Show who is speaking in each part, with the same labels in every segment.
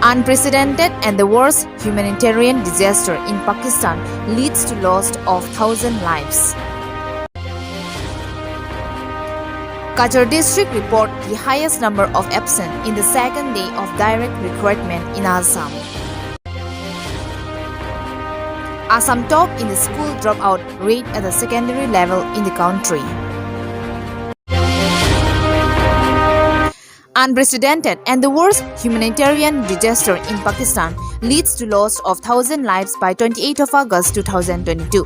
Speaker 1: Unprecedented and the worst humanitarian disaster in Pakistan leads to loss of 1,000 lives. Kachar district report the highest number of absent in the second day of direct recruitment in Assam. Assam top in the school dropout rate at the secondary level in the country. Unprecedented and the worst humanitarian disaster in Pakistan leads to loss of 1,000 lives by 28 of August 2022.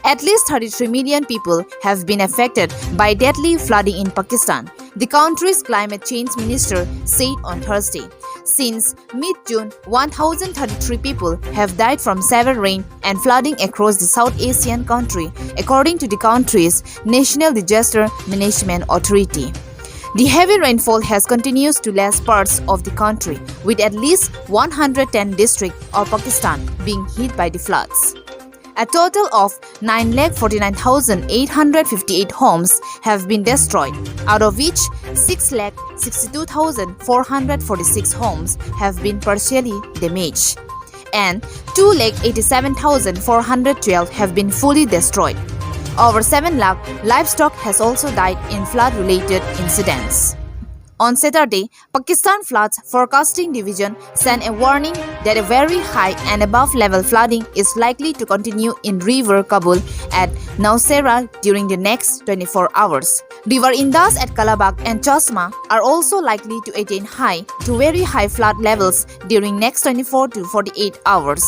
Speaker 1: At least 33 million people have been affected by deadly flooding in Pakistan, the country's climate change minister said on Thursday. Since mid-June, 1,033 people have died from severe rain and flooding across the South Asian country, according to the country's National Disaster Management Authority. The heavy rainfall has continued to less parts of the country, with at least 110 districts of Pakistan being hit by the floods. A total of 9,49,858 homes have been destroyed, out of which 6,62,446 homes have been partially damaged, and 2,87,412 have been fully destroyed. Over 7 lakh livestock has also died in flood-related incidents. On Saturday, Pakistan Floods Forecasting Division sent a warning that a very high and above-level flooding is likely to continue in River Kabul at Nowshera during the next 24 hours. River Indus at Kalabag and Chashma are also likely to attain high to very high flood levels during next 24 to 48 hours.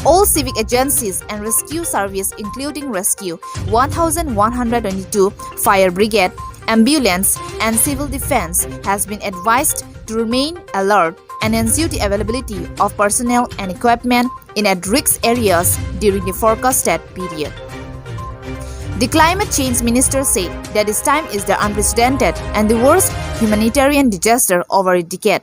Speaker 1: All civic agencies and rescue service, including Rescue 1122, Fire Brigade, Ambulance and Civil Defense, has been advised to remain alert and ensure the availability of personnel and equipment in at-risk areas during the forecasted period. The climate change minister said that this time is the unprecedented and the worst humanitarian disaster over a decade.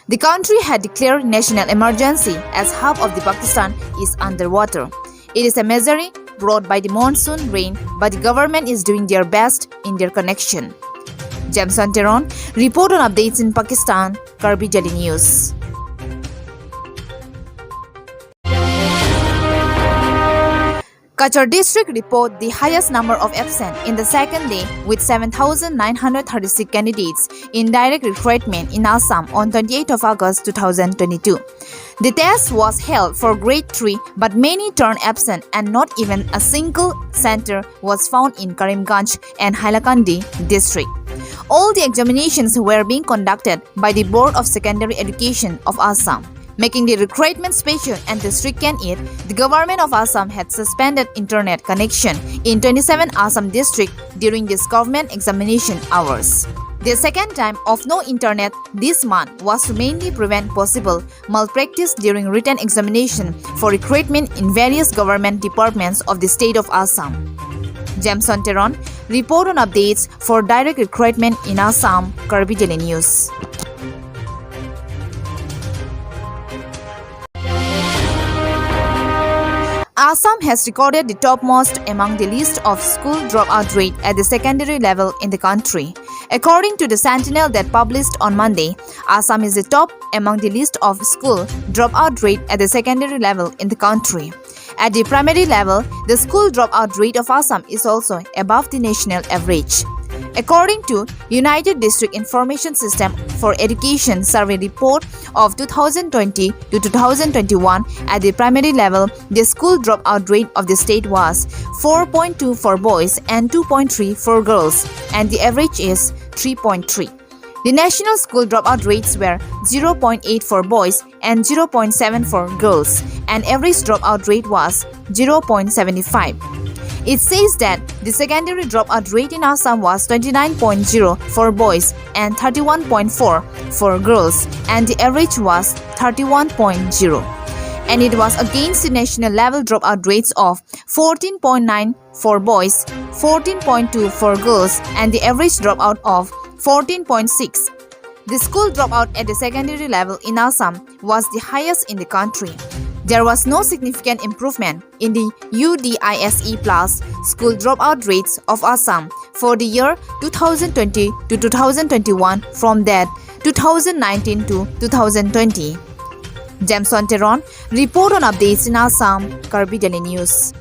Speaker 1: The country had declared national emergency as half of the Pakistan is underwater. It is a misery brought by the monsoon rain, but the government is doing their best in their connection. Jameson Teron, report on updates in Pakistan, Karbi Jali News. Kachar district report the highest number of absent in the second day with 7,936 candidates in direct recruitment in Assam on 28 of August 2022. The test was held for grade 3 but many turned absent and not even a single center was found in Karimganj and Hailakandi district. All the examinations were being conducted by the Board of Secondary Education of Assam. Making the recruitment special and restricting it, the government of Assam had suspended internet connection in 27 Assam districts during these government examination hours. The second time of no internet this month was to mainly prevent possible malpractice during written examination for recruitment in various government departments of the state of Assam. Jameson Teron, report on updates for direct recruitment in Assam, Karbi Jali News. Assam has recorded the topmost among the list of school dropout rate at the secondary level in the country. According to the Sentinel that published on Monday, Assam is the top among the list of school dropout rate at the secondary level in the country. At the primary level, the school dropout rate of Assam is also above the national average. According to United District Information System for Education Survey report of 2020 to 2021, at the primary level, the school dropout rate of the state was 4.2 for boys and 2.3 for girls, and the average is 3.3. The national school dropout rates were 0.8 for boys and 0.7 for girls, and average dropout rate was 0.75. It says that the secondary dropout rate in Assam was 29.0 for boys and 31.4 for girls, and the average was 31.0. And it was against the national level dropout rates of 14.9 for boys, 14.2 for girls, and the average dropout of 14.6. The school dropout at the secondary level in Assam was the highest in the country. There was no significant improvement in the UDISE plus school dropout rates of Assam for the year 2020 to 2021 from that 2019 to 2020. Jamson Teron, report on updates in Assam, Karbi Daily News.